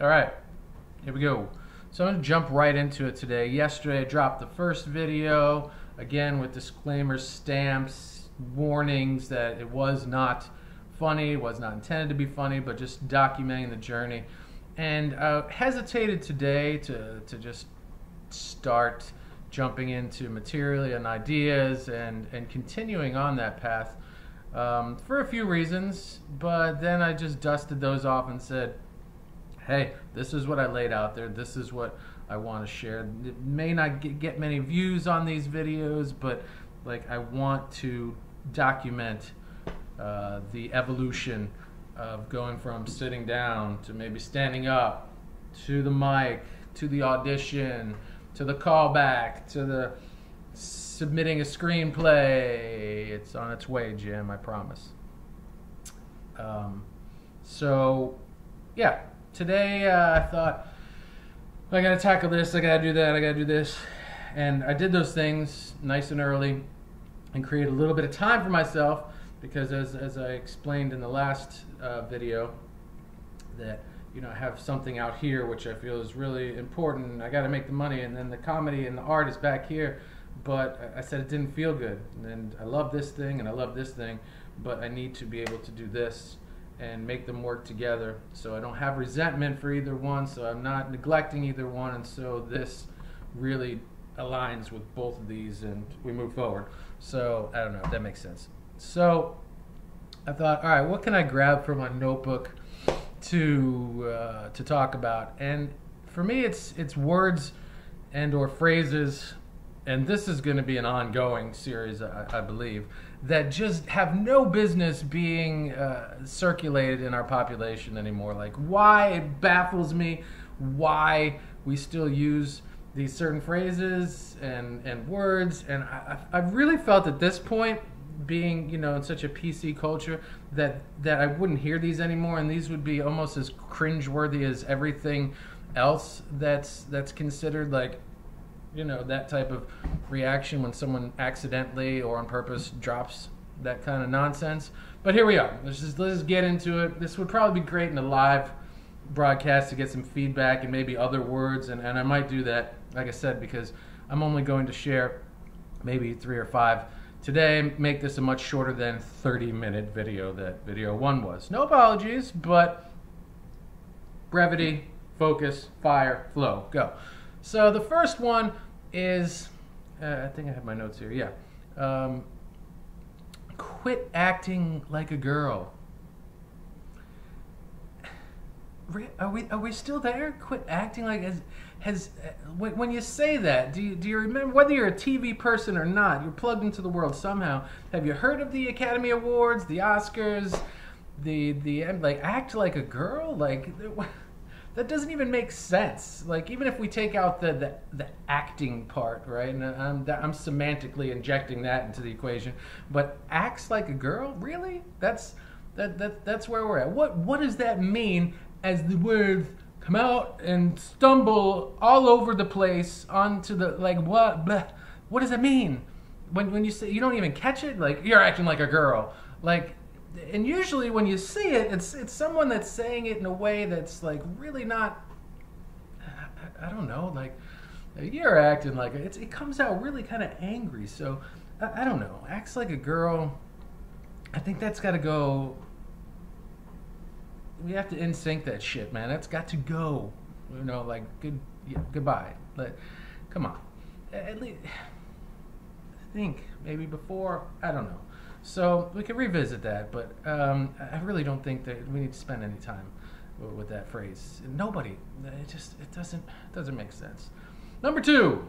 All right, here we go. So I'm going to jump right into it today. Yesterday I dropped the first video, again with disclaimers, stamps, warnings that it was not funny, was not intended to be funny, but just documenting the journey. And hesitated today to just start jumping into material and ideas and continuing on that path for a few reasons, but then I just dusted those off and said, hey, this is what I laid out there, this is what I want to share. It may not get many views on these videos, but like I want to document the evolution of going from sitting down to maybe standing up, to the mic, to the audition, to the callback, to the submitting a screenplay. It's on its way, Jim, I promise. So, yeah, today I thought, I gotta tackle this, I gotta do that, I gotta do this. And I did those things nice and early and created a little bit of time for myself because as I explained in the last video, that I have something out here which I feel is really important. I got to make the money, and then the comedy and the art is back here. But I said it didn't feel good, and I love this thing and I love this thing, but I need to be able to do this and make them work together. So I don't have resentment for either one, so I'm not neglecting either one, and so this really aligns with both of these, and we move forward. So I don't know if that makes sense. So I thought, all right, what can I grab from my notebook to talk about? And for me, it's words and or phrases, and this is going to be an ongoing series, I believe, that just have no business being circulated in our population anymore. Like, why it baffles me why we still use these certain phrases and words, and I've really felt at this point, being in such a PC culture, that I wouldn't hear these anymore, and these would be almost as cringeworthy as everything else that's considered like that type of reaction when someone accidentally or on purpose drops that kind of nonsense. But here we are. Let's just get into it. This would probably be great in a live broadcast to get some feedback and maybe other words, and I might do that, like I said, because I'm only going to share maybe 3 or 5 today. Make this a much shorter than 30-minute video that video 1 was. No apologies, but brevity, focus, fire, flow, go. So the first one is, I think I have my notes here, yeah. Quit acting like a girl. Are we still there? Quit acting like when you say that, do you remember, whether you're a TV person or not, you're plugged into the world somehow. Have you heard of the Academy Awards, the Oscars, the like act like a girl? Like that doesn't even make sense. Like, even if we take out the acting part, right? And I'm semantically injecting that into the equation, but acts like a girl, really? That's where we're at. What does that mean as the words come out and stumble all over the place onto the, like, what does that mean? When you say, you don't even catch it, like, you're acting like a girl. Like, and usually when you see it, it's someone that's saying it in a way that's like really not, I don't know, like, you're acting like it comes out really kind of angry. So I don't know, acts like a girl, I think that's got to go. We have to in-sync that shit, man. That's got to go. Like, goodbye. Like, come on. At least, I think maybe before, I don't know. So we can revisit that, but I really don't think that we need to spend any time with that phrase. Nobody. It doesn't make sense. Number 2,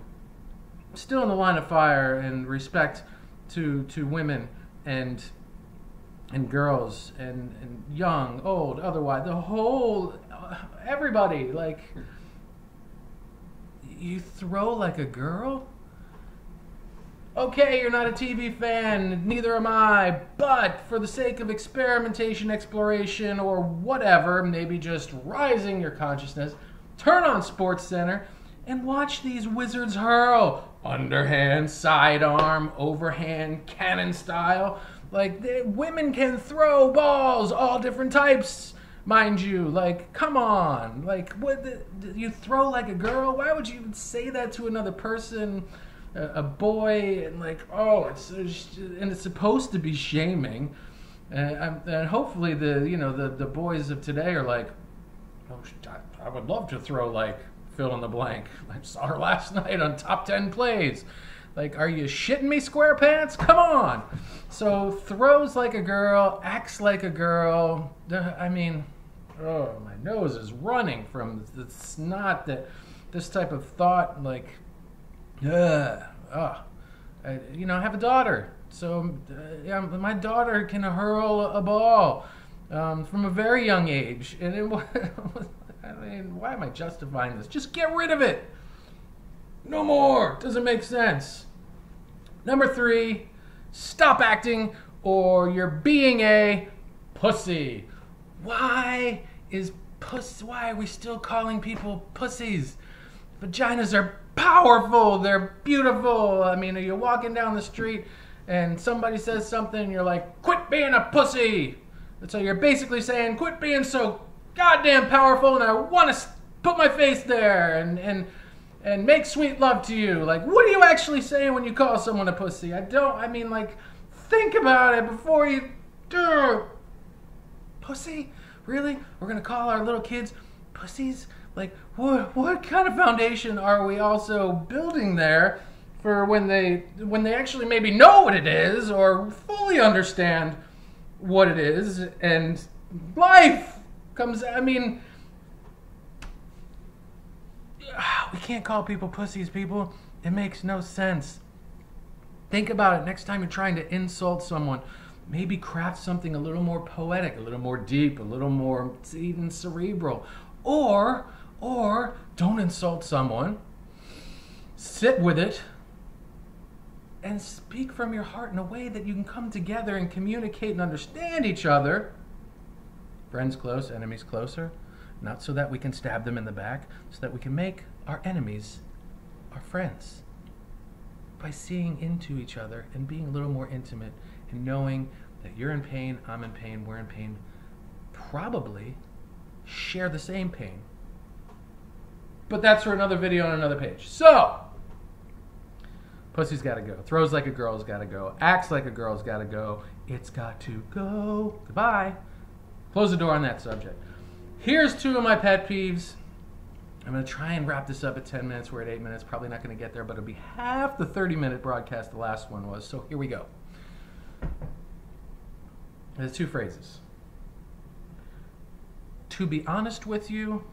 still in the line of fire and respect to women and girls and young, old, otherwise, the whole, everybody. Like, you throw like a girl? Okay, you're not a TV fan, neither am I, but for the sake of experimentation, exploration, or whatever, maybe just rising your consciousness, turn on SportsCenter and watch these wizards hurl. Underhand, sidearm, overhand, cannon style. Like, women can throw balls, all different types. mind you. Like, come on. Like, you throw like a girl? Why would you even say that to another person, a boy? And like, oh, it's supposed to be shaming. And hopefully the boys of today are like, oh, I would love to throw like fill in the blank. I saw her last night on Top 10 Plays. Like, are you shitting me, SquarePants? Come on. So throws like a girl, acts like a girl. I mean, oh, my nose is running from the snot that this type of thought, like, I have a daughter. So my daughter can hurl a ball from a very young age. And it was, I mean, why am I justifying this? Just get rid of it. No more. Doesn't make sense. Number 3, stop acting or you're being a pussy. Why are we still calling people pussies? Vaginas are powerful. They're beautiful. I mean, are you walking down the street and somebody says something and you're like, quit being a pussy. So you're basically saying, quit being so goddamn powerful and I want to put my face there and make sweet love to you. Like, what are you actually saying when you call someone a pussy? Think about it before you do. Pussy? Really? We're going to call our little kids pussies? Like, what kind of foundation are we also building there for when they actually maybe know what it is or fully understand what it is and life comes, I mean, we can't call people pussies, people. It makes no sense. Think about it. Next time you're trying to insult someone, maybe craft something a little more poetic, a little more deep, a little more even cerebral. Or don't insult someone. Sit with it and speak from your heart in a way that you can come together and communicate and understand each other. Friends close, enemies closer. Not so that we can stab them in the back, so that we can make our enemies our friends. By seeing into each other and being a little more intimate and knowing that you're in pain, I'm in pain, we're in pain, probably share the same pain. But that's for another video on another page. So, pussy's gotta go. Throws like a girl's gotta go. Acts like a girl's gotta go. It's got to go. Goodbye. Close the door on that subject. Here's 2 of my pet peeves. I'm going to try and wrap this up at 10 minutes. We're at 8 minutes. Probably not going to get there, but it'll be half the 30-minute broadcast the last one was. So here we go. There's 2 phrases. To be honest with you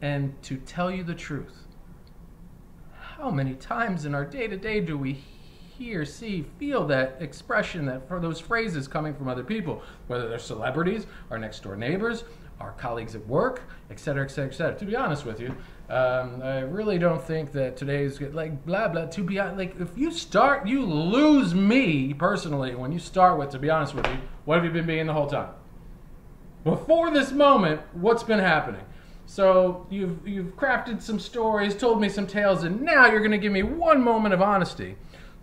and to tell you the truth. How many times in our day-to-day do we hear, see, feel that expression, that for those phrases coming from other people, whether they're celebrities, our next-door neighbors, our colleagues at work, etc., etc., etc. To be honest with you, I really don't think that today's like blah blah. To be like, if you start, you lose me personally when you start with, to be honest with you, what have you been being the whole time? Before this moment, what's been happening? So you've crafted some stories, told me some tales, and now you're going to give me one moment of honesty.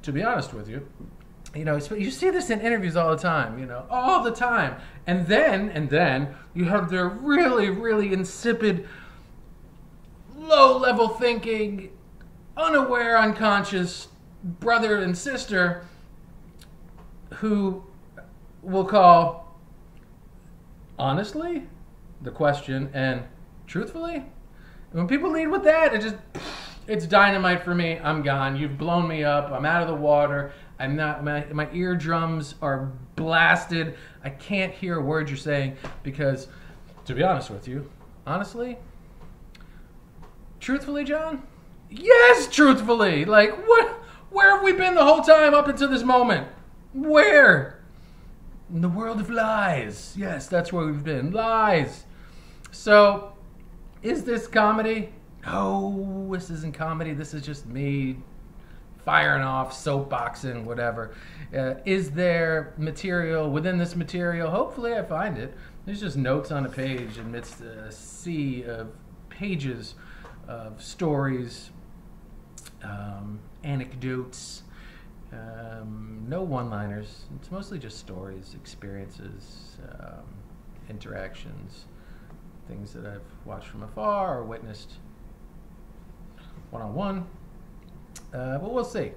To be honest with you, you see this in interviews all the time, all the time. And then you have their really, really insipid, low-level thinking, unaware, unconscious brother and sister who will call honestly the question and truthfully. And when people lead with that, it's dynamite for me. I'm gone. You've blown me up. I'm out of the water. I'm not. My eardrums are blasted. I can't hear a word you're saying because, to be honest with you, honestly, truthfully, John, yes, truthfully. Like, what? Where have we been the whole time up until this moment? Where? In the world of lies. Yes, that's where we've been. Lies. So, is this comedy? No, this isn't comedy. This is just me firing off, soapboxing, whatever. Is there material within this material? Hopefully I find it. There's just notes on a page amidst a sea of pages of stories, anecdotes, no one-liners. It's mostly just stories, experiences, interactions, things that I've watched from afar or witnessed one-on-one. But we'll see.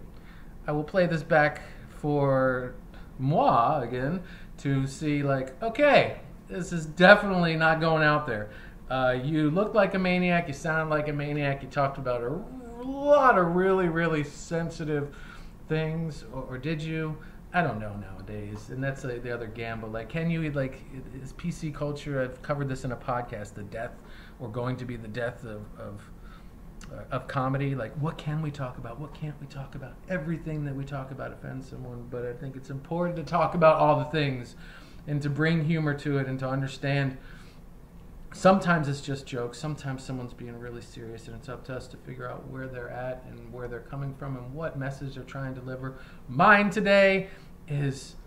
I will play this back for moi again to see, like, okay, this is definitely not going out there. You looked like a maniac, you sounded like a maniac, you talked about a lot of really, really sensitive things, or did you? I don't know nowadays, and that's the other gamble. Like, can you, like, is PC culture, I've covered this in a podcast, the death, or going to be the death of comedy. Like, what can we talk about? What can't we talk about? Everything that we talk about offends someone, but I think it's important to talk about all the things and to bring humor to it and to understand sometimes it's just jokes, sometimes someone's being really serious, and it's up to us to figure out where they're at and where they're coming from and what message they're trying to deliver. Mine today is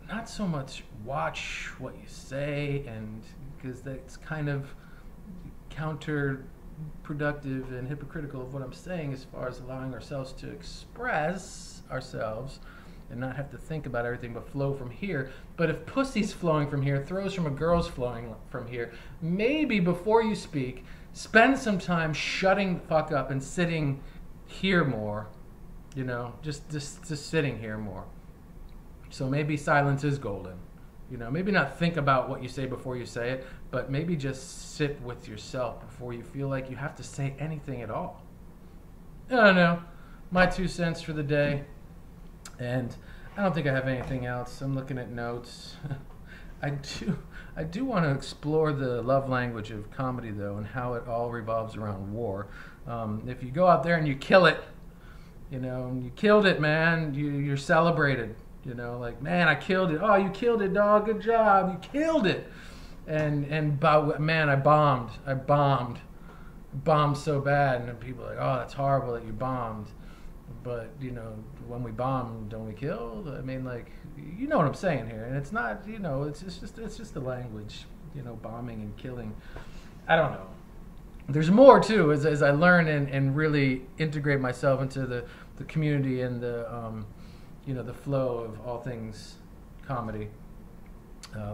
not so much watch what you say, and because that's kind of counterproductive and hypocritical of what I'm saying as far as allowing ourselves to express ourselves and not have to think about everything but flow from here. But if pussy's flowing from here, throws from a girl's flowing from here, maybe before you speak, spend some time shutting the fuck up and sitting here more, you know, just sitting here more. So maybe silence is golden. You know, maybe not think about what you say before you say it, but maybe just sit with yourself before you feel like you have to say anything at all. I don't know. My 2 cents for the day. And I don't think I have anything else. I'm looking at notes. I do want to explore the love language of comedy, though, and how it all revolves around war. If you go out there and you kill it, you know, and you killed it, man, you're celebrated. You know, like, man, I killed it. Oh, you killed it, dog. Good job. You killed it. And man, I bombed so bad. And people are like, oh, that's horrible that you bombed. But, you know, when we bomb, don't we kill? I mean, like, you know what I'm saying here. And it's not, you know, it's just the language, you know, bombing and killing. I don't know. There's more, too, as I learn and really integrate myself into the community and the, you know, the flow of all things comedy,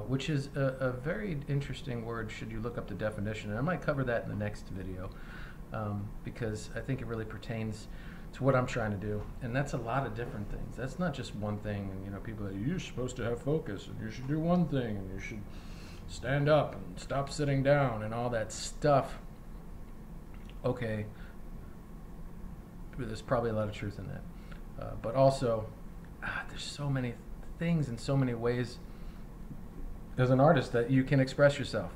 which is a very interesting word should you look up the definition. And I might cover that in the next video because I think it really pertains to what I'm trying to do. And that's a lot of different things. That's not just one thing. And, you know, people are like, you're supposed to have focus and you should do one thing and you should stand up and stop sitting down and all that stuff. Okay. There's probably a lot of truth in that. But also, there's so many things and so many ways as an artist that you can express yourself.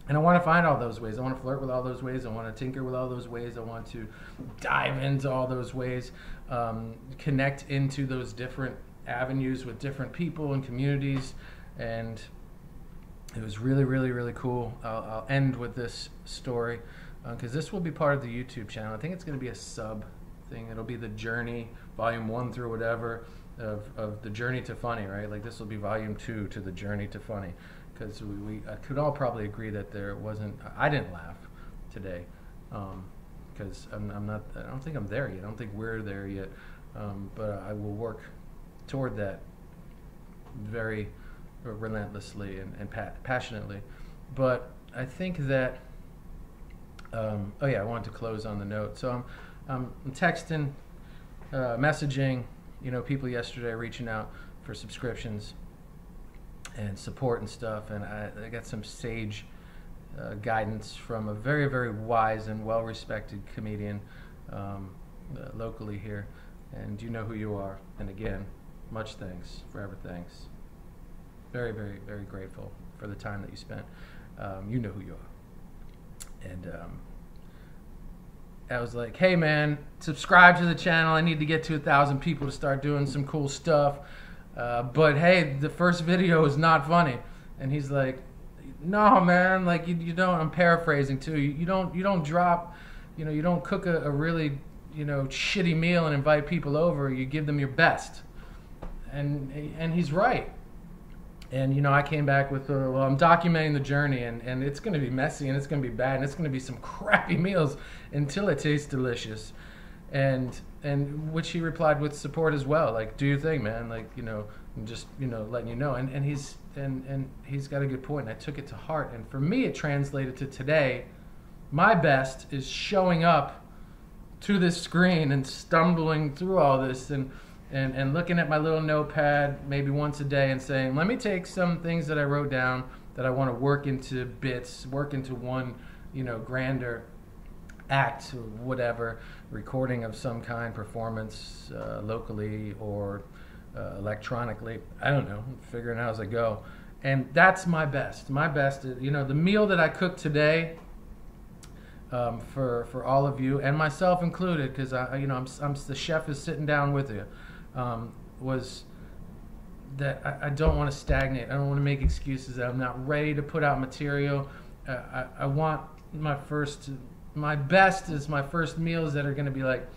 And I want to find all those ways. I want to flirt with all those ways. I want to tinker with all those ways. I want to dive into all those ways, connect into those different avenues with different people and communities. And it was really, really, really cool. I'll end with this story because this will be part of the YouTube channel. I think it's going to be a sub thing. It'll be the journey, volume 1 through whatever, of the journey to funny, right? Like this will be volume 2 to the journey to funny. Because we could all probably agree that there wasn't. I didn't laugh today, because I'm not. I don't think I'm there yet. I don't think we're there yet. But I will work toward that very relentlessly and passionately. But I think that. Oh yeah, I wanted to close on the note. So I'm texting, messaging, you know, people yesterday, reaching out for subscriptions and support and stuff, and I got some sage guidance from a very, very wise and well-respected comedian locally here, and you know who you are. And again, much thanks, forever thanks. Very, very, very grateful for the time that you spent. You know who you are. And I was like, hey man, subscribe to the channel. I need to get to 1,000 people to start doing some cool stuff. But hey, the first video is not funny. And he's like, no man, like you don't, I'm paraphrasing too, you don't drop, you know, you don't cook a really, you know, shitty meal and invite people over. You give them your best. And he's right. And, you know, I came back with, well, I'm documenting the journey, and it's going to be messy, and it's going to be bad, and it's going to be some crappy meals until it tastes delicious. and which he replied with support as well, like, do your thing, man, like, I'm just, letting you know. And he's got a good point, and I took it to heart. And for me, it translated to today. My best is showing up to this screen and stumbling through all this and looking at my little notepad maybe once a day and saying, let me take some things that I wrote down that I want to work into bits, work into one, grander act or whatever, recording of some kind, performance locally or electronically. I don't know, figuring out as I go. And that's my best. My best is, the meal that I cooked today, for all of you and myself included, because I'm the chef is sitting down with you, was that I don't want to stagnate. I don't want to make excuses that I'm not ready to put out material. I want my best is my first meals that are going to be like,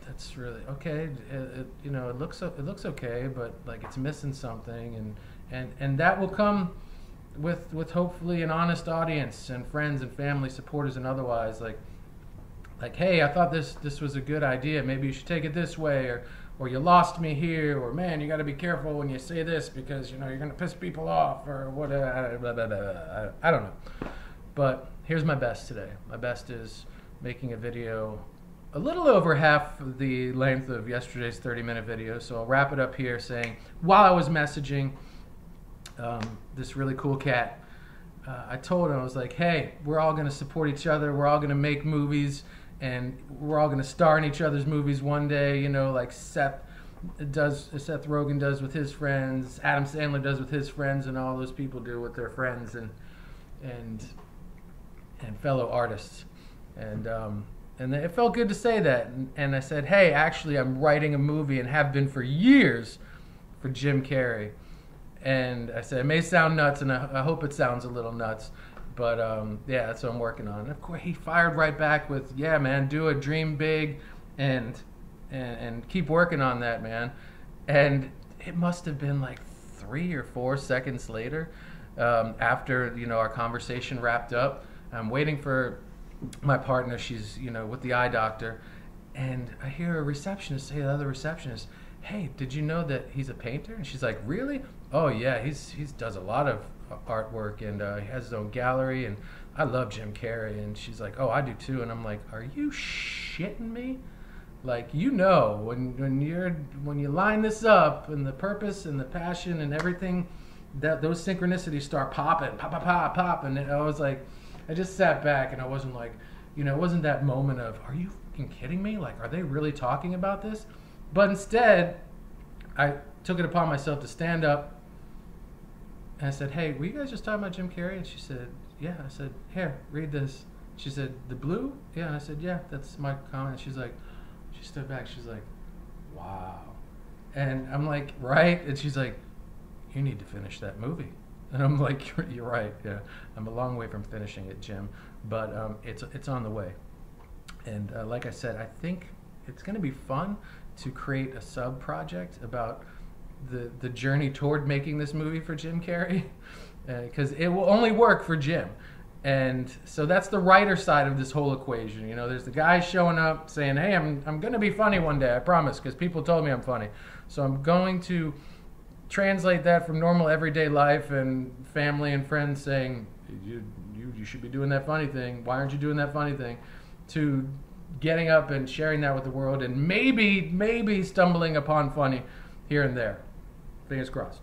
that's really okay. It looks okay, but like it's missing something, and that will come with hopefully an honest audience and friends and family, supporters and otherwise, like hey, I thought this was a good idea, maybe you should take it this way, or you lost me here, or man, you got to be careful when you say this because you're going to piss people off, or whatever. Blah, blah, blah. I don't know, but here's my best today. My best is making a video a little over half the length of yesterday's 30-minute video, so I'll wrap it up here saying, while I was messaging this really cool cat, I told him, I was like, hey, we're all going to support each other, we're all going to make movies, and we're all going to star in each other's movies one day, like SethRogen does with his friends, AdamSandler does with his friends, and all those people do with their friends and fellow artists. And it felt good to say that. And I said, hey, actually, I'm writing a movie and have been for years for JimCarrey. And I said, it may sound nuts, and I hope it sounds a little nuts, but yeah, that's what I'm working on. And of course, he fired right back with, yeah, man, do it, dream big, and keep working on that, man. And it must have been like 3 or 4 seconds later, after our conversation wrapped up. I'm waiting for my partner. She's with the eye doctor, and I hear a receptionist say to the other receptionist, hey, did you know that he's a painter? And she's like, really? Oh yeah, he's does a lot of artwork, and he has his own gallery, and I love JimCarrey. And she's like, oh, I do too. And I'm like, are you shitting me? Like, when you line this up, and the purpose and the passion and everything, that those synchronicities start popping, pop, and I was like, I just sat back, and I wasn't like, it wasn't that moment of, are you fucking kidding me? Like, are they really talking about this? But instead, I took it upon myself to stand up, and I said, hey, were you guys just talking about JimCarrey? And she said, yeah. I said, here, read this. She said, the blue? Yeah. And I said, yeah, that's my comment. She's like, she stood back. She's like, wow. And I'm like, right? And she's like, you need to finish that movie. And I'm like, you're right. Yeah, I'm a long way from finishing it, Jim, but it's on the way. And like I said, I think it's going to be fun to create a sub project about the journey toward making this movie for JimCarrey, because it will only work for Jim. And so that's the writer side of this whole equation. There's the guy showing up saying, hey, I'm going to be funny one day, I promise, because people told me I'm funny. So I'm going to translate that from normal everyday life and family and friends saying, you should be doing that funny thing. Why aren't you doing that funny thing? To getting up and sharing that with the world, and maybe stumbling upon funny here and there. Fingers crossed.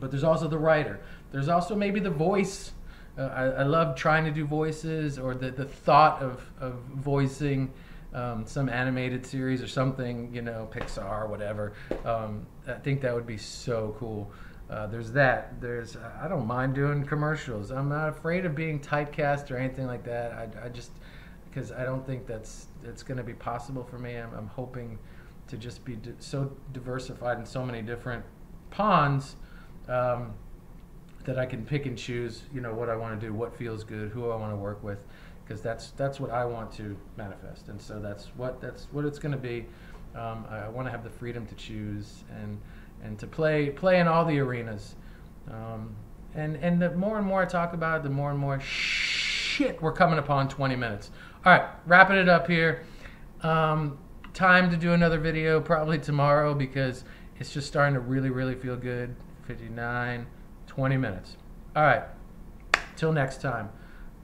But there's also the writer. There's also maybe the voice. I love trying to do voices, or the thought of voicing some animated series or something, Pixar or whatever. I think that would be so cool. There's that. I don't mind doing commercials. I'm not afraid of being typecast or anything like that. I just, because I don't think it's going to be possible for me. I'm hoping to just be so diversified in so many different ponds, that I can pick and choose, what I want to do, what feels good, who I want to work with, because that's what I want to manifest, and so that's what it's going to be. I want to have the freedom to choose and to play in all the arenas, and the more and more I talk about it, the more and more shit we're coming upon 20 minutes. All right, wrapping it up here. Time to do another video probably tomorrow because it's just starting to really feel good. 59, 20 minutes. All right. Till next time.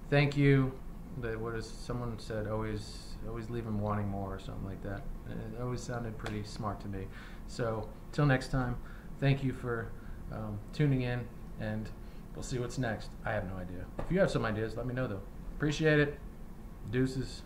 Thank you. What is someone said? Always leave them wanting more or something like that. It always sounded pretty smart to me. So till next time. Thank you for tuning in, and we'll see what's next. I have no idea. If you have some ideas, let me know though. Appreciate it. Deuces.